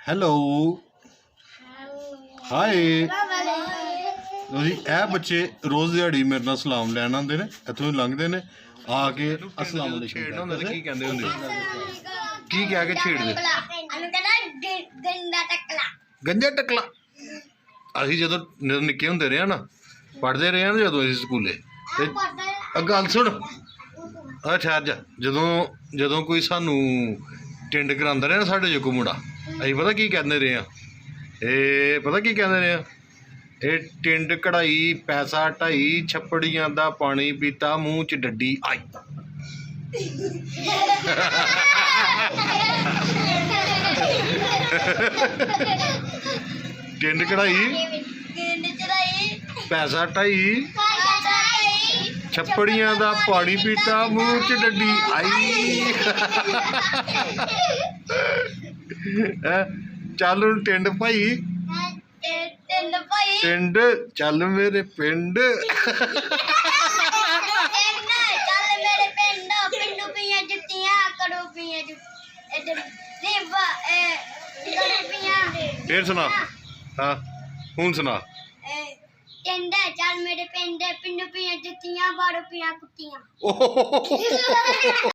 Hello ਹਾਏ। ਤੁਸੀਂ ਇਹ ਬੱਚੇ ਰੋਜ਼ ਦਿਹਾੜੀ ਮੇਰੇ ਨਾਲ ਸਲਾਮ ਲੈਣ ਆਉਂਦੇ ਨੇ, ਇੱਥੋਂ ਲੰਘਦੇ ਨੇ ਆ ਕੇ ਅਸਲਾਮ ਅਲੈਕੁਮ ਕਹਿੰਦੇ ਨੇ। ਕੀ ਕਹਿੰਦੇ ਹੁੰਦੇ, ਕੀ ਕਹਿ ਕੇ ਛੇੜਦੇ? ਗੰਜਾ ਟਕਲਾ। ਅਸੀਂ ਜਦੋਂ ਨਿੱਕੇ ਹੁੰਦੇ ਰਹੇ ਨਾ, ਪੜ੍ਹਦੇ ਰਹੇ ਨਾ ਜਦੋਂ ਅਸੀਂ ਸਕੂਲੇ, ਤੇ ਗੱਲ ਸੁਣ ਆ ਠਹਿਰ ਜਾ, ਜਦੋਂ ਕੋਈ ਸਾਨੂੰ ਟਿੰਡ ਕਰਾਉਂਦਾ ਰਿਹਾ ਨਾ ਸਾਡੇ ਜੋ ਕੋ ਮੁੰਡਾ, ਅਸੀਂ ਪਤਾ ਕੀ ਕਹਿੰਦੇ ਰਹੇ ਆ? ਇਹ ਪਤਾ ਕੀ ਕਹਿੰਦੇ ਰਹੇ ਆ? ਇਹ ਟਿੰਡ ਕਢਾਈ ਪੈਸਾ ਢਾਈ, ਛੱਪੜੀਆਂ ਦਾ ਪਾਣੀ ਪੀਤਾ ਮੂੰਹ 'ਚ ਡੱਡੀ ਆਈ। ਟਿੰਡ ਕਢਾਈ ਪੈਸਾ ਢਾਈ, ਛੱਪੜੀਆਂ ਦਾ ਪਾਣੀ ਪੀਤਾ ਮੂੰਹ 'ਚ ਡੱਡੀ ਆਈ। ਚੱਲ ਹੁਣ ਟਿੰਡ ਭਾਈ, ਟਿੰਡ ਚੱਲ ਮੇਰੇ ਪਿੰਡ। ਫੇਰ ਸੁਣਾ, ਹਾਂ ਹੁਣ ਸੁਣਾ। ਚੱਲ ਮੇਰੇ ਪਿੰਡ, ਪਿੰਡ ਪੀਆਂ ਜੁੱਤੀਆਂ, ਬਾੜੋ ਪੀਆਂ ਕੁੱਤੀਆਂ।